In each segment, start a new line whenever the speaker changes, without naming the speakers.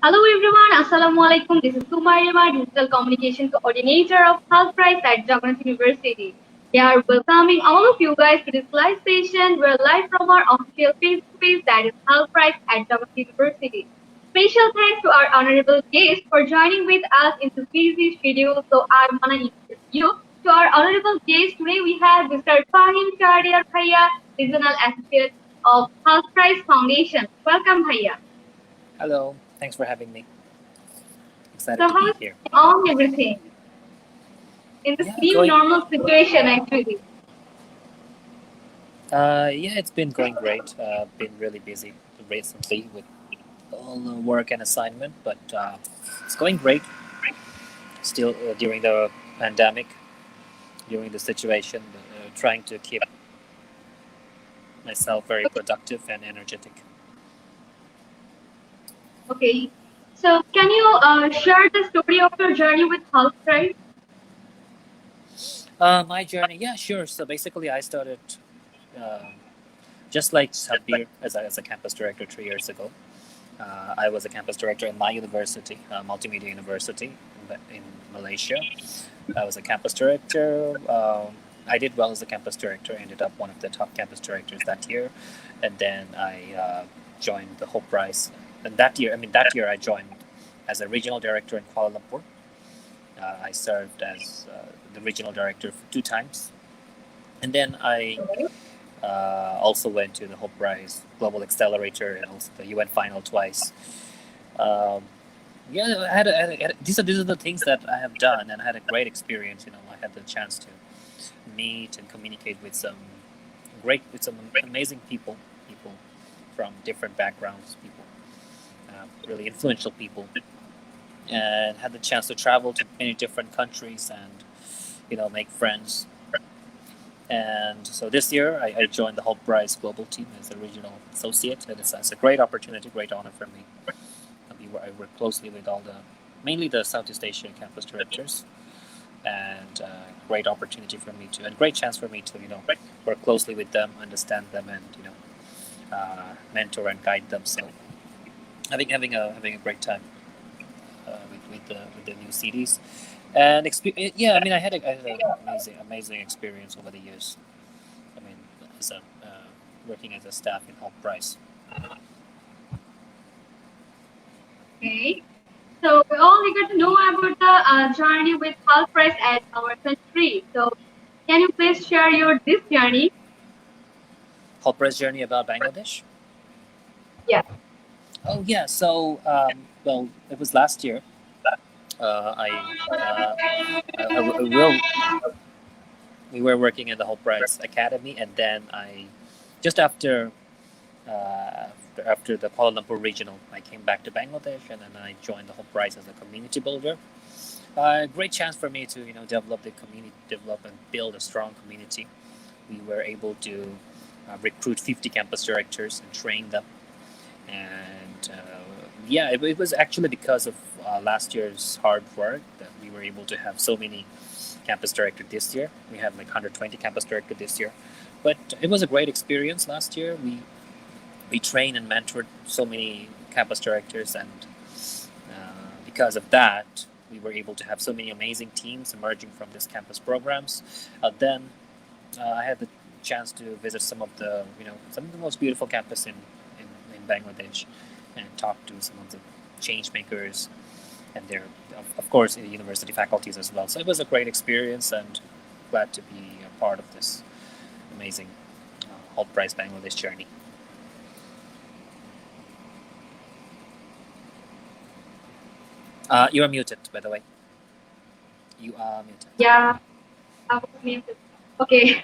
Hello everyone, Assalamualaikum. This is Sumaiya Rima, Digital Communication Coordinator of Health Price at Jagannath University. We are welcoming all of you guys to this live session. We're live from our official face-to-face that is Health Price at Jagannath University. Special thanks to our honorable guest for joining with us in this busy schedule. So I want to introduce you to our honorable guest. Today we have Mr. Fahim Shahriar Bhaiya, Regional Associate of Health Price Foundation. Welcome Bhaiya.
Hello, thanks for having me. Excited
So
to
how
be
is
here.
on everything in this
Yeah,
new
going.
normal situation actually?
Yeah, it's been going great. Been really busy recently with all the work and assignment, but it's going great. Still during the pandemic, during the situation, trying to keep myself very productive and energetic.
Okay. So can you share the story of your journey with Health Price?
My journey, yeah, sure. So basically, I started um just like Sabir as a campus director 3 years ago. I was a campus director in my university, Multimedia University in Malaysia. I was a campus director. I did well as a campus director. Ended up one of the top campus directors that year, and then I joined the Hope Prize. And that year I joined as a regional director in Kuala Lumpur. I served as the regional director for 2 times, and then I also went to the Hope Prize Global Accelerator and also the UN Final twice. Um, yeah, these are the things that I have done, and I had a great experience. I had the chance to meet and communicate with some amazing people from different backgrounds, people, really influential people, and had the chance to travel to many different countries and make friends. And so this year, I joined the Hult Prize global team as a regional associate, and it's a great opportunity, great honor for me. I work closely with mainly the Southeast Asian campus directors, and great opportunity for me to, and great chance for me to, work closely with them, understand them, and mentor and guide them. So having a great time with the new CDs, and yeah, I had an amazing experience over the years. I mean, as a working as a staff in Hult Price.
Okay. So we all eager to know about the journey with Health Price at our country. So can you please share your this journey?
Hult Price journey about Bangladesh.
Yeah.
Oh yeah, so well, it was last year. I will. We were working in the Hult Price Academy, and then just after the Kuala Lumpur regional, I came back to Bangladesh, and then I joined the Hult Price as a community builder. Great chance for me to develop the community, develop and build a strong community. We were able to recruit 50 campus directors and train them, and yeah, it was actually because of last year's hard work that we were able to have so many campus director this year. We have like 120 campus director this year, but it was a great experience last year. We trained and mentored so many campus directors, and because of that, we were able to have so many amazing teams emerging from these campus programs. Then I had the chance to visit some of the most beautiful campus in Bangladesh, and talk to some of the change makers and their, of course, university faculties as well. So it was a great experience, and glad to be a part of this amazing Hult Prize Bangladesh journey. You are muted, by the way. You are muted.
Yeah. I was muted. Okay.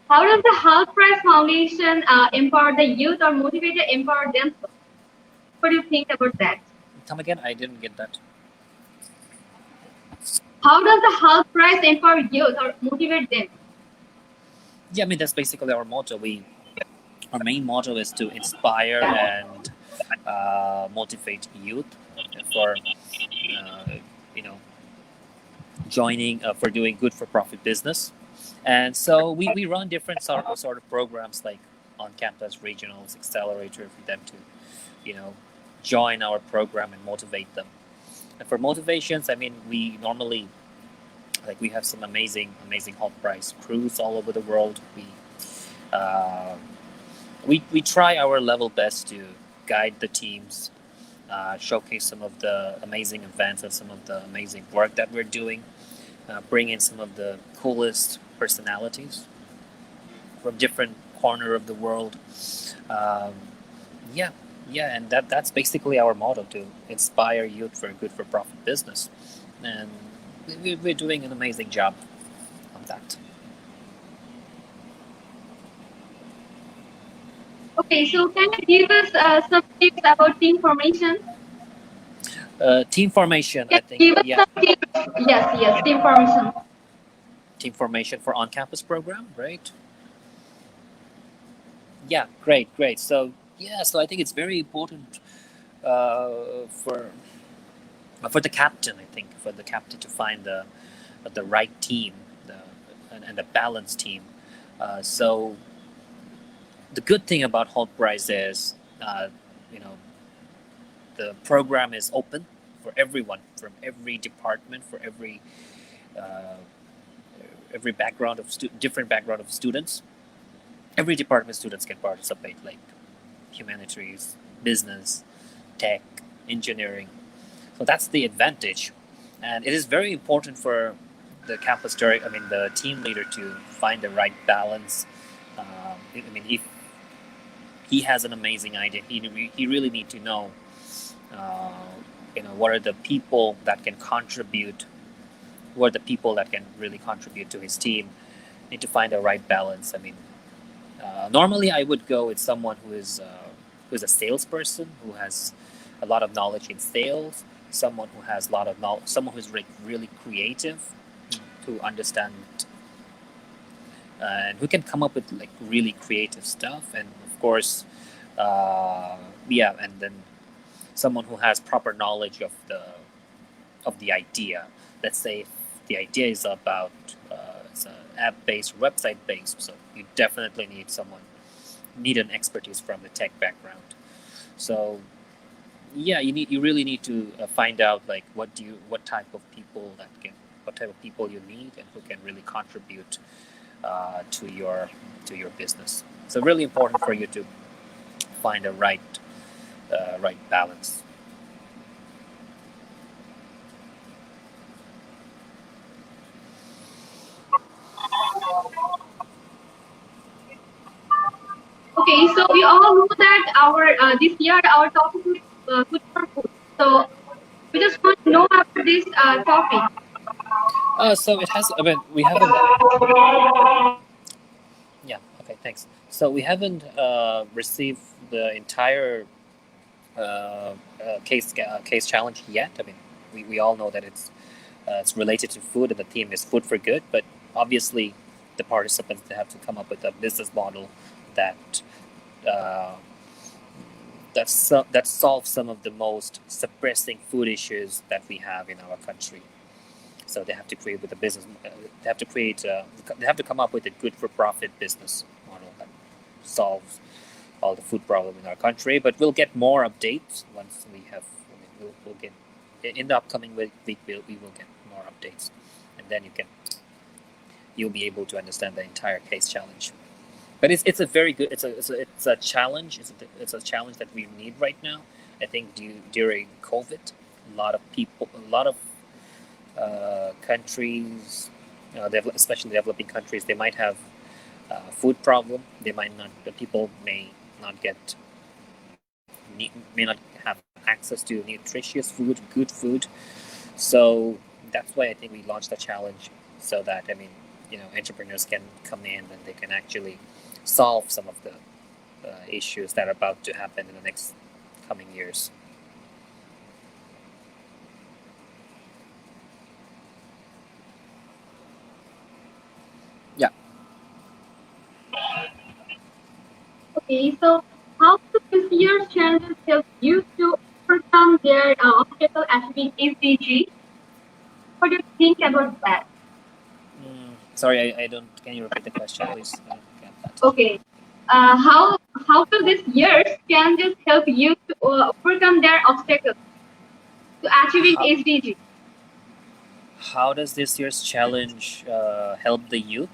How does the Health Price Foundation empower the youth or motivate to empower themselves? What do you think about that?
Come again? I didn't get that.
How does the Health Price empower youth or motivate them?
Yeah, that's basically our motto. Our main motto is to inspire and motivate youth for joining for doing good for profit business. And so we run different sort of programs like on campus regionals, accelerator, for them to join our program and motivate them. And for motivations, I mean, we normally we have some amazing Hult Prize crews all over the world. We try our level best to guide the teams, showcase some of the amazing events and some of the amazing work that we're doing, bring in some of the coolest personalities from different corner of the world. Um, yeah, and that's basically our motto, to inspire youth for a good for profit business, and we're doing an amazing job on that.
Okay, so can you give us some tips about team formation?
Team formation,
Can
I think,
you give us
yeah,
some tips? Yes, team formation.
team formation for on-campus program, right? Yeah, great. So yeah, so I think it's very important for the captain. I think for the captain to find the right team, and the balanced team. So the good thing about Hult Prize is, you know, the program is open for everyone from every department, for uh, every background of different background of students. Every department students can participate, like humanities, business, tech, engineering. So that's the advantage, and it is very important for the the team leader to find the right balance. I mean, if he has an amazing idea, he really need to know, uh, what are the people that can contribute, what are the people that can really contribute to his team. Need to find the right balance. I mean, normally I would go with someone who is a salesperson, who has a lot of knowledge in sales, someone who has a lot of knowledge, someone who's really creative, to understand, and who can come up with like really creative stuff, and of course, and then someone who has proper knowledge of the idea. Let's say if the idea is about it's an app-based, website-based, so you definitely need an expertise from the tech background. So yeah, you really need to find out like what type of people you need, and who can really contribute to your business. So really important for you to find a right balance.
Okay, so we all know that our this year our topic is food for food. So we just want to know about this topic.
So it has. I mean, we haven't. Yeah. Okay. Thanks. So we haven't received the entire case challenge yet. I mean, we all know that it's related to food, and the theme is food for good. But obviously, the participants, they have to come up with a business model that uh, that solves some of the most suppressing food issues that we have in our country. So they have to create with a business. They have to create. They have to come up with a good for profit business model that solves all the food problem in our country. But we'll get more updates once we have. I mean, we'll get in the upcoming week. We will get more updates, and then you'll be able to understand the entire case challenge. But it's a very good. It's a challenge. It's a challenge that we need right now. I think during COVID, a lot of countries, especially developing countries, they might have food problem. They might not. The people not get may not have access to nutritious food, good food. So that's why I think we launched the challenge, so that entrepreneurs can come in and they can actually solve some of the issues that are about to happen in the next coming years. Yeah.
Okay, so how do this year's challenges help you to overcome their obstacle achieving SDG? What do you think about that?
Sorry, I don't. Can you repeat the question, please?
Okay, how how will this year's challenges help you to overcome their obstacles to achieving
How,
SDG?
how does this year's challenge help the youth?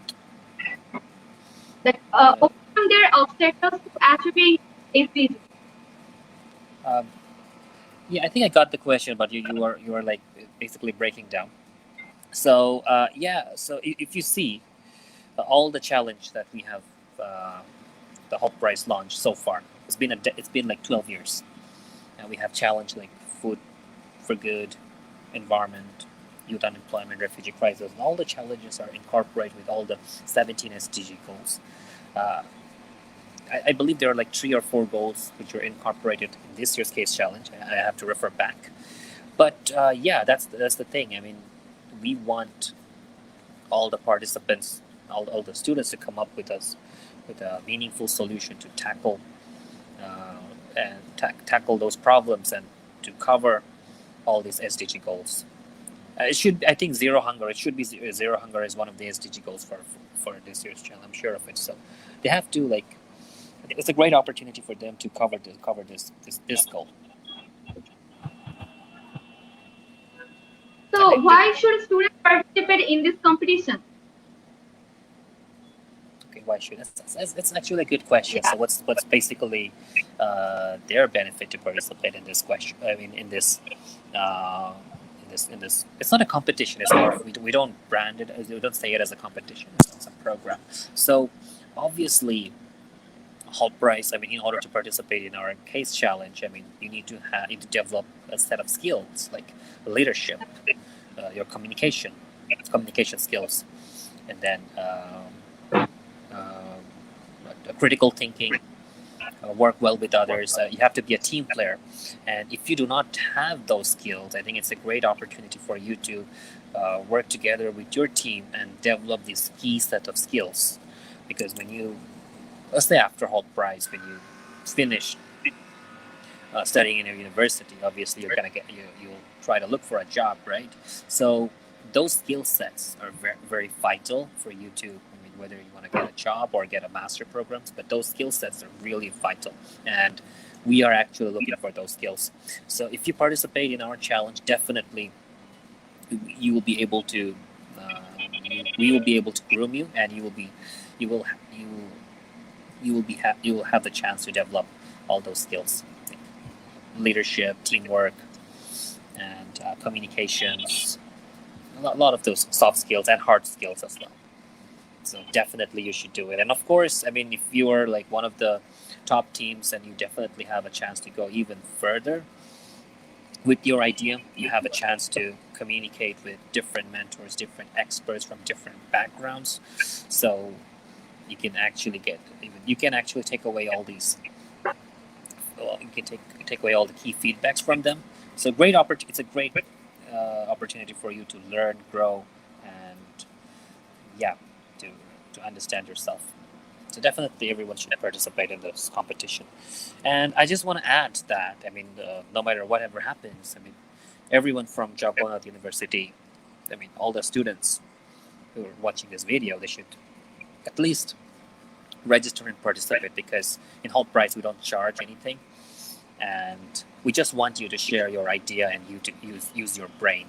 That
Uh,
overcome their obstacles to achieving SDG.
um, yeah, I think I got the question, but you are like basically breaking down. So yeah, so if you see all the challenge that we have, the Hult Prize launch so far, it's been like 12 years, and we have challenged like food for good, environment, youth unemployment, refugee crisis, and all the challenges are incorporated with all the 17 SDG goals. Uh, I believe there are like 3 or 4 goals which are incorporated in this year's case challenge. I have to refer back, but yeah, that's the thing. I mean, we want all the participants, all the students to come up with us with a meaningful solution to tackle tackle those problems and to cover all these SDG goals. It should, I think, zero hunger. It should be zero hunger is one of the SDG goals for this year's challenge. I'm sure of it. So they have to like. It's a great opportunity for them to cover this goal. And
So why should students participate in this competition?
okay, why should that's actually a good question.
Yeah.
So what's basically their benefit to participate in this question? I mean, uh, in this, it's not a competition. It's more we don't brand it. We don't say it as a competition. It's a program. So obviously, Hult Prize. I mean, in order to participate in our case challenge, I mean, you need to develop a set of skills like leadership, your communication skills, and then critical thinking, work well with others. You have to be a team player, and if you do not have those skills, I think it's a great opportunity for you to work together with your team and develop this key set of skills. Because when you, let's say after Hult Prize, when you finish studying in a university, obviously you'll try to look for a job, right? So those skill sets are very, very vital for you to, I mean, whether you want to get a job or get a master programs, but those skill sets are really vital, and we are actually looking for those skills. So if you participate in our challenge, definitely you will be able to we will be able to groom you, and you will you will have the chance to develop all those skills: leadership, teamwork, and communications. A lot of those soft skills and hard skills as well. So definitely you should do it. And of course, I mean, if you are like one of the top teams, and you definitely have a chance to go even further with your idea, you have a chance to communicate with different mentors, different experts from different backgrounds. So you can actually take away all these. Well, you can take away all the key feedbacks from them. So great It's a great opportunity for you to learn, grow, and yeah, to understand yourself. So definitely everyone should participate in this competition. And I just want to add that, I mean, no matter whatever happens, I mean, everyone from Jagannath University, I mean, all the students who are watching this video, they should at least register and participate, because in Hult Prize we don't charge anything, and we just want you to share your idea and you to use your brain.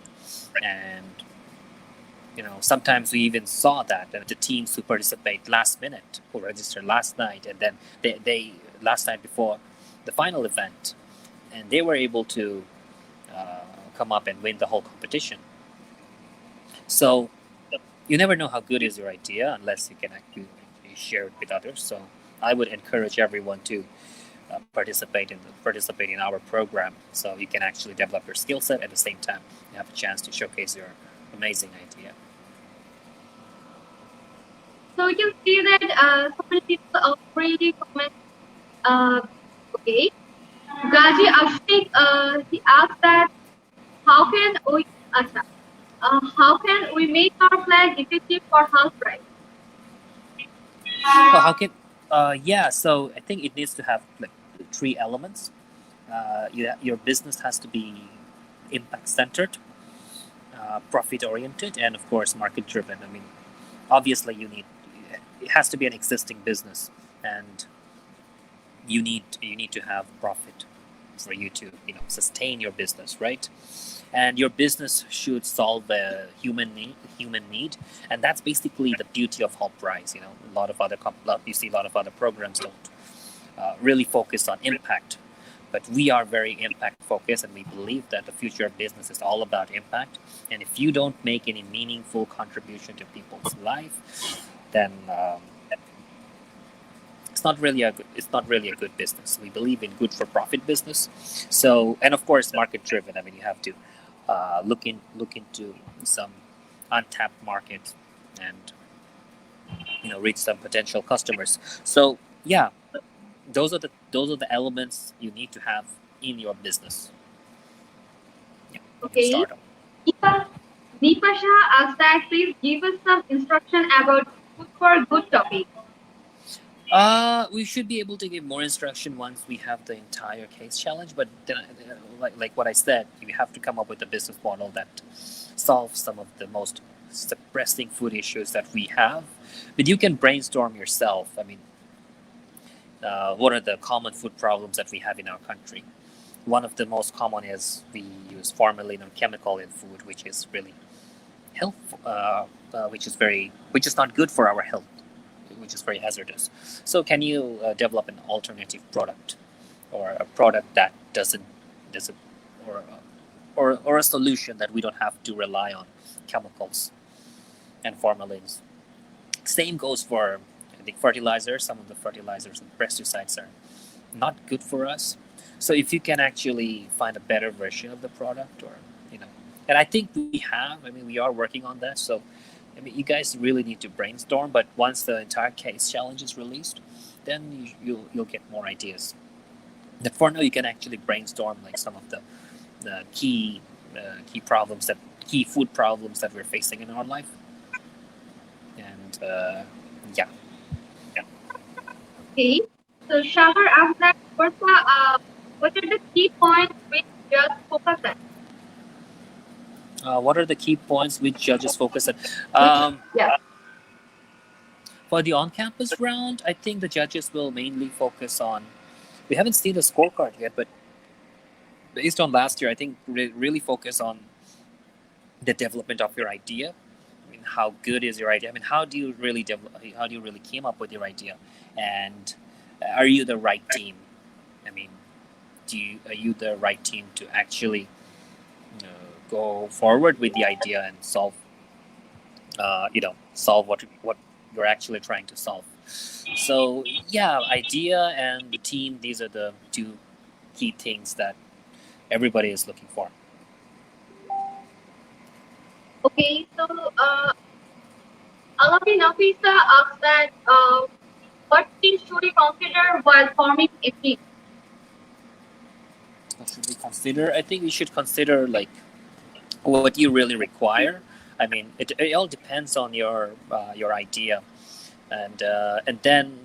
And sometimes we even saw that the teams who participate last minute, who registered last night, and then they last night before the final event, and they were able to come up and win the whole competition. So you never know how good is your idea unless you can actually share it with others. So I would encourage everyone to participate in our program, so you can actually develop your skill set at the same time. You have a chance to showcase your amazing idea.
So we can see that so many people already comment. Okay, Gaji Ashik, he asked that how can we, how can we make our flag effective for Hult Prize?
So how can yeah, so I think it needs to have like 3 elements. Your business has to be impact centered, profit oriented, and of course market driven. I mean, obviously it has to be an existing business, and you need to have profit for you to sustain your business, right? And your business should solve a human need, and that's basically the beauty of Hult Price. A lot of other you see a lot of other programs don't really focus on impact, but we are very impact focused, and we believe that the future of business is all about impact. And if you don't make any meaningful contribution to people's life, then it's not really a good business. We believe in good for profit business. So, and of course, market driven. I mean, you have to look into some untapped market and reach some potential customers. So yeah, those are the elements you need to have in your business. Yeah, you can
Okay.
start them.
Deepa Shah asked that please give us some instruction about good for good topic.
We should be able to give more instruction once we have the entire case challenge. But then, like what I said, you have to come up with a business model that solves some of the most pressing food issues that we have. But you can brainstorm yourself. I mean, what are the common food problems that we have in our country? One of the most common is we use formalin or chemical in food, which is really which is not good for our health, which is very hazardous. So can you develop an alternative product, or a product that doesn't, or a solution that we don't have to rely on chemicals and formalins? Same goes for the fertilizers. Some of the fertilizers and pesticides are not good for us. So if you can actually find a better version of the product, and I think we are working on that. So you guys really need to brainstorm. But once the entire case challenge is released, then you'll get more ideas. But for now, you can actually brainstorm like some of the key food problems that we're facing in our life. And yeah.
Okay. So Shahar asked that what are the key points which judges focus on?
What are the key points which judges focus on?
Yeah.
For the on-campus round, I think the judges will mainly focus on. We haven't seen the scorecard yet, but based on last year, I think really focus on the development of your idea. I mean, how good is your idea? I mean, how do you really came up with your idea, and are you the right team? I mean, are you the right team to actually go forward with the idea and solve what you're actually trying to solve? So yeah, idea and the team, these are the two key things that everybody is looking for.
Okay, so Alavi Nafisa asked that what things should we consider while forming a team?
What should we consider? I think we should consider like what you really require. I mean, it all depends on your idea, and then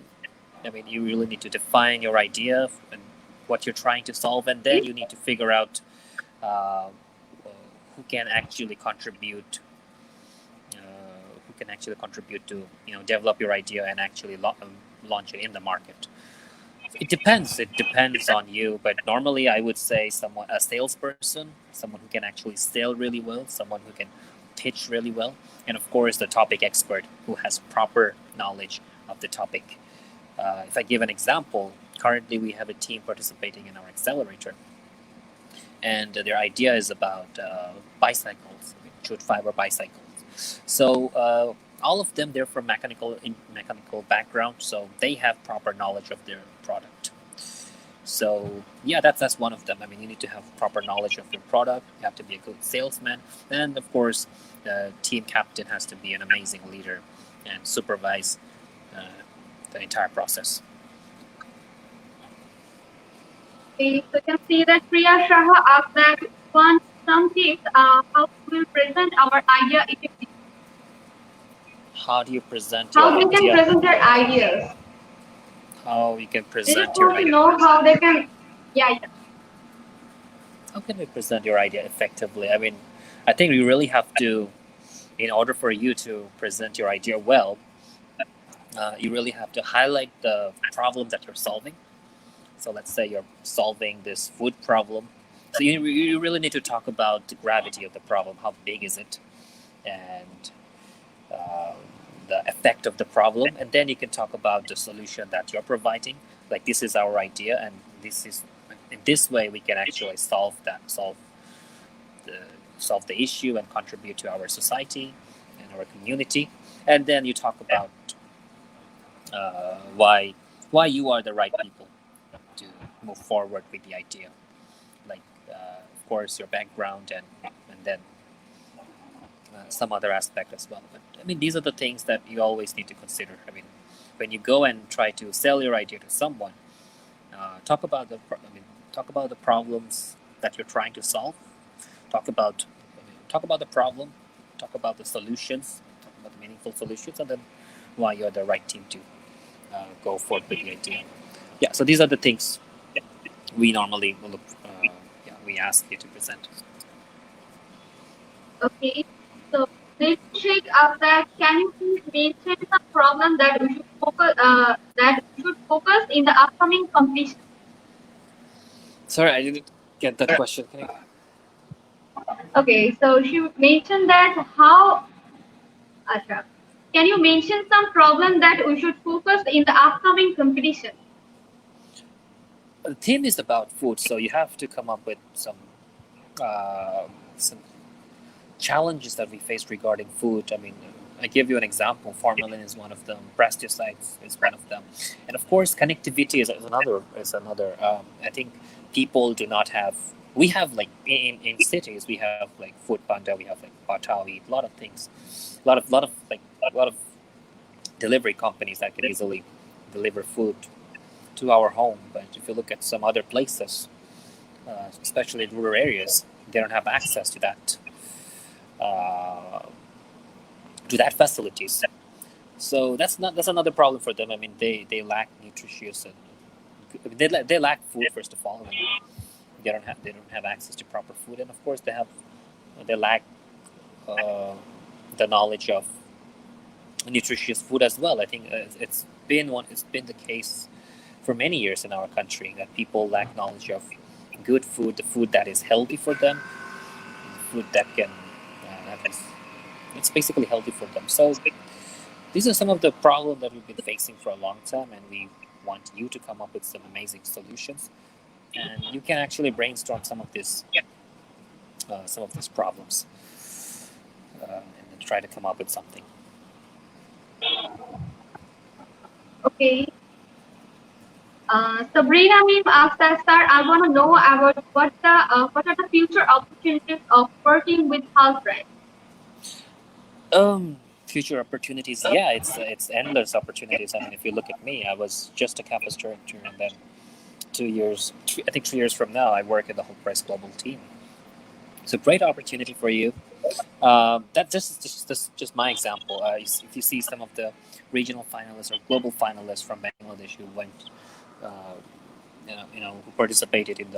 I mean, you really need to define your idea and what you're trying to solve, and then you need to figure out who can actually contribute to develop your idea and actually launch it in the market. It depends on you, but normally I would say a salesperson, someone who can actually sell really well, someone who can pitch really well, and of course the topic expert who has proper knowledge of the topic. If I give an example, currently we have a team participating in our accelerator, and their idea is about bicycles, wood fiber bicycles. So all of them, they're from mechanical background, so they have proper knowledge of their product. So yeah, that's one of them. I mean, you need to have proper knowledge of your product. You have to be a good salesman, and of course, the team captain has to be an amazing leader and supervise the entire process.
Okay, so you can see that Priya Shah asked that some tips how we will present our idea effectively.
How do you present your
idea? How they can present their ideas.
How you can
They
present
just
your
want to
idea.
know how they can, yeah.
How can we present your idea effectively? I mean, I think you really have to, in order for you to present your idea well, you really have to highlight the problem that you're solving. So let's say you're solving this food problem. So you really need to talk about the gravity of the problem. How big is it? And uh, the effect of the problem, and then you can talk about the solution that you're providing. Like, this is our idea, and this is in this way we can actually the solve the issue and contribute to our society and our community. And then you talk about why you are the right people to move forward with the idea. Like, of course, your background, and then some other aspect as well. But I mean, these are the things that you always need to consider. I mean, when you go and try to sell your idea to someone, talk about talk about the problems that you're trying to solve. Talk about the problem. Talk about the solutions. Talk about the meaningful solutions, and then why you're the right team to go forward with the idea. Yeah. So these are the things we normally look. We ask you to present.
Okay. So let's check out that can you please mention some problem that we should focus in the upcoming competition?
Sorry, I didn't get that question. Can you...
Okay, so she mentioned that how Acha. Can you mention some problem that we should focus in the upcoming competition?
The theme is about food, so you have to come up with some challenges that we face regarding food. I mean, I give you an example. Formalin is one of them. Pesticides is one of them, and of course, connectivity is another. I think people do not have. We have, like, in cities, we have like Food Panda, we have like Batawi, a lot of things, a lot of delivery companies that can easily deliver food to our home. But if you look at some other places, especially in rural areas, they don't have access to that facilities. So that's another problem for them. I mean, they lack nutritious and I mean, they lack food, first of all. I mean, they don't have access to proper food, and of course they lack the knowledge of nutritious food as well. I think it's been the case for many years in our country that people lack knowledge of good food, the food that is healthy for them, food that can it's basically healthy for them. So these are some of the problems that we've been facing for a long time, and we want you to come up with some amazing solutions. And you can actually brainstorm some of these problems, and then try to come up with something.
Okay. Sabrina Mim asked that, sir, I want to know about what are the future opportunities of working with Fulbright?
Future opportunities, yeah, it's endless opportunities. I mean, if you look at me, I was just a campus director, and then 3 years from now, I work in the Hult Price Global team. It's a great opportunity for you. That's just my example. If you see some of the regional finalists or global finalists from Bangladesh who went, who participated in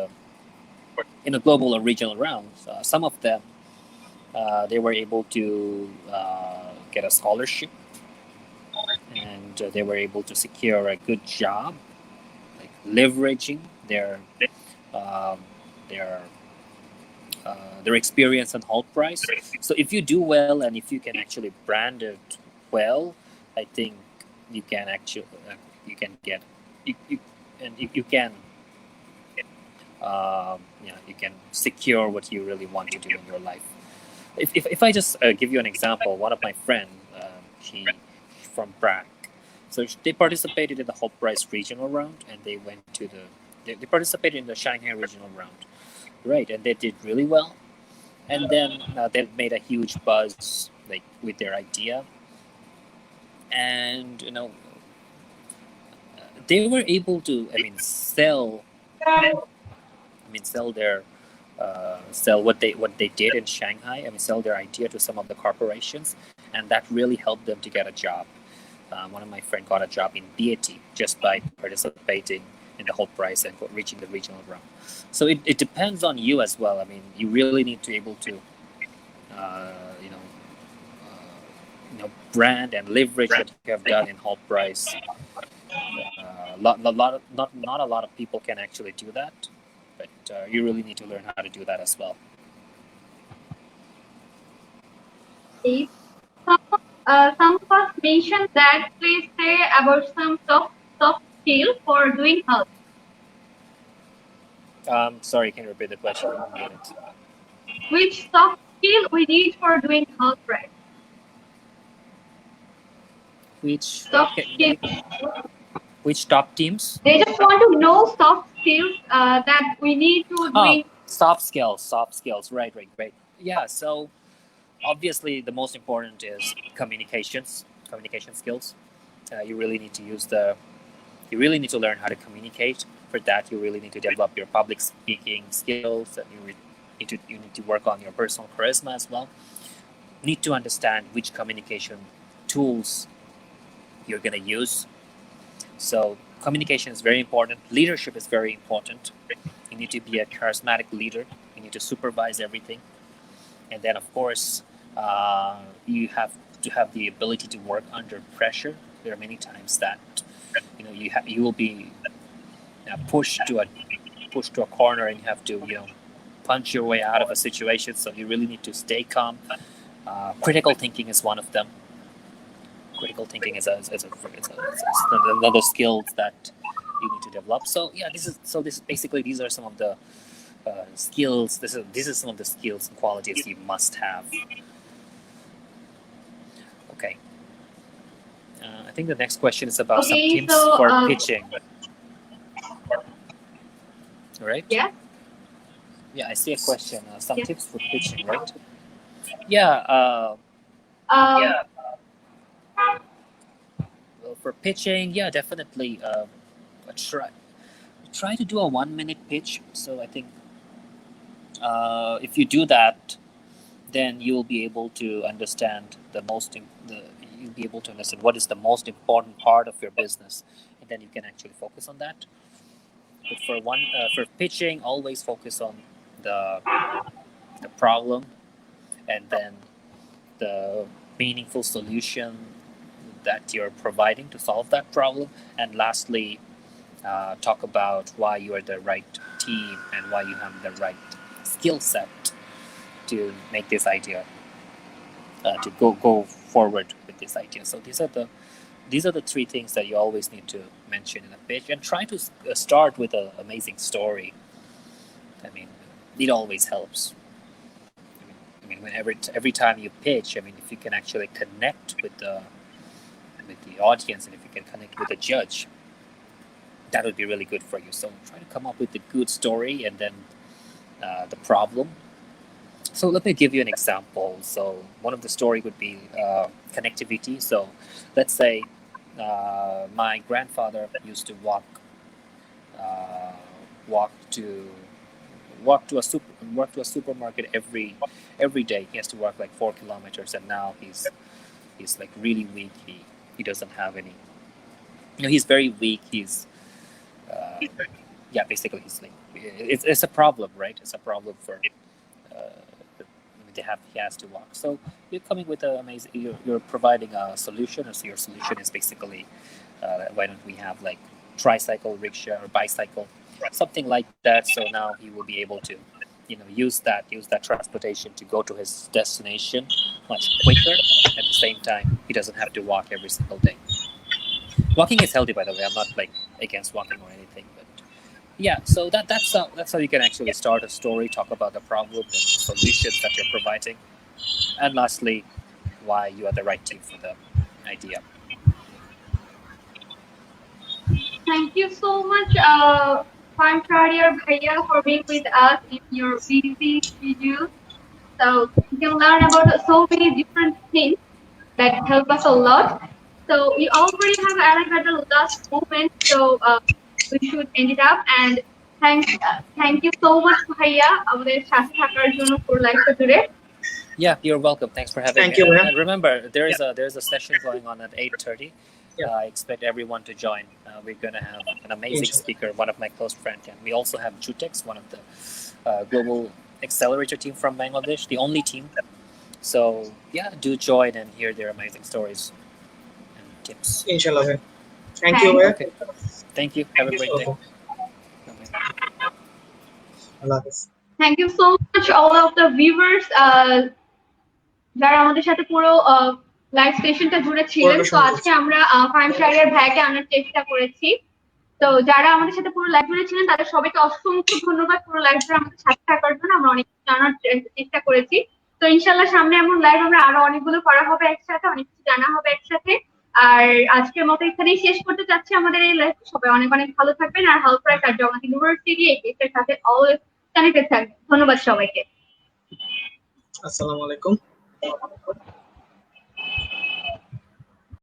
the global or regional rounds, some of them they were able to get a scholarship, and they were able to secure a good job, like leveraging their experience on Hult Price. So if you do well and if you can actually brand it well, I think you can actually you can get you can you can secure what you really want to do in your life. If I just give you an example, one of my friends, she's from Prague, so they participated in the Hult Price regional round, and they went to they participated in the Shanghai regional round, right? And they did really well, and then they made a huge buzz, like, with their idea, and they were able to, sell what they did in Shanghai. I mean, sell their idea to some of the corporations, and that really helped them to get a job. One of my friends got a job in BAT just by participating in the Hult Price and reaching the regional round. So it depends on you as well. I mean, you really need to be able to, brand and leverage what you have done in Hult Price, not a lot of people can actually do that, but you really need to learn how to do that as well.
Some of us mentioned that. Please say about some soft skill for doing health.
Sorry, can you repeat the question? I didn't get it.
Which soft skill we need for doing health right?
Which
Soft skill.
Which top teams?
They just want to know soft skills that we need to doing.
Soft skills. Right. Yeah. So obviously, the most important is communication skills. You really need to you really need to learn how to communicate. For that, you really need to develop your public speaking skills, and you need to work on your personal charisma as well. You need to understand which communication tools you're going to use. So communication is very important. Leadership is very important. You need to be a charismatic leader. You need to supervise everything. And then, of course, you have to have the ability to work under pressure. There are many times that you will be pushed to a corner, and you have to punch your way out of a situation. So you really need to stay calm. Critical thinking is one of them. Critical thinking is another skill that you need to develop. So yeah, this is basically, these are some of the skills. This is some of the skills and qualities you must have. Okay. I think the next question is about some tips for pitching. Right?
Yeah.
Yeah, I see a question. Some tips for pitching, right? Yeah. Well, for pitching, yeah, definitely. Try to do a 1-minute pitch. So I think if you do that, then you'll be able to understand you'll be able to understand what is the most important part of your business, and then you can actually focus on that. But for pitching, always focus on the problem, and then the meaningful solution that you're providing to solve that problem. And lastly, talk about why you are the right team and why you have the right skill set to make this idea, to go forward with this idea. So these are the 3 things that you always need to mention in a pitch, and try to start with an amazing story. I mean, it always helps. I mean, every time you pitch, I mean, if you can actually connect with the audience, and if you can connect with the judge, that would be really good for you. So try to come up with a good story, and then the problem. So let me give you an example. So one of the story would be connectivity. So let's say my grandfather used to walk to a supermarket every day. He has to walk like 4 kilometers, and now he's like really weak. He doesn't have any. He's very weak. He's basically he's like, it's a problem, right? It's a problem for. He has to walk. So you're coming with an amazing. You're providing a solution. So your solution is basically, why don't we have like tricycle, rickshaw, or bicycle, something like that. So now he will be able to, use that transportation to go to his destination much quicker. At the same time, he doesn't have to walk every single day. Walking is healthy, by the way. I'm not like against walking or anything, but yeah. So that's how you can actually start a story, talk about the problem and solutions that you're providing, and lastly, why you are the right team for the idea.
Thank you so much, Fahim Shahriar Bhaiya, for being with us in your busy schedule. So you can learn about so many different things that help us a lot. So we already have arrived at the last moment, so we should end it up. And thank you so much, Bhaiya, আমাদের সাথে থাকার জন্য for live today.
Yeah, you're welcome. Thanks for having me.
Thank you,
And remember, there's a session going on at 8:30. I expect everyone to join. We're going to have an amazing speaker, one of my close friends. And we also have Jutex, one of the global accelerator team from Bangladesh, the only team. So yeah, do join and hear their amazing stories and tips.
Inshallah. Thank you.
Okay. Thank you. Have a great day.
Thank you so much, all of the viewers. যারা আমাদের সাথে পুরো live সেশনটা জুড়ে ছিলেন। তো আজকে আমরা ফাহিম শাহরিয়ার ভাইকে আনার চেষ্টা করেছি। তো যারা আমাদের সাথে পুরো লাইভ জুড়ে ছিলেন তাদের সবাইকে অসংখ্য ধন্যবাদ পুরো লাইভ জুড়ে আমাদের সাথে থাকার জন্য। আমরা অনেক জানার চেষ্টা করেছি। তো ইনশাল্লাহ সামনে এমন লাইভ আমরা আরো অনেকগুলো করা হবে একসাথে, অনেক কিছু জানা হবে একসাথে। আর আজকের মতো এখানেই শেষ করতে চাচ্ছি আমাদের এই লাইভ। সবাই অনেক অনেক ভালো থাকবেন আর হাল্ট প্রাইস আর জগন্নাথ ইউনিভার্সিটি এই কেসের সাথে অলওয়েজ কানেক্টেড থাকবেন। ধন্যবাদ সবাইকে।
আসসালামু আলাইকুম।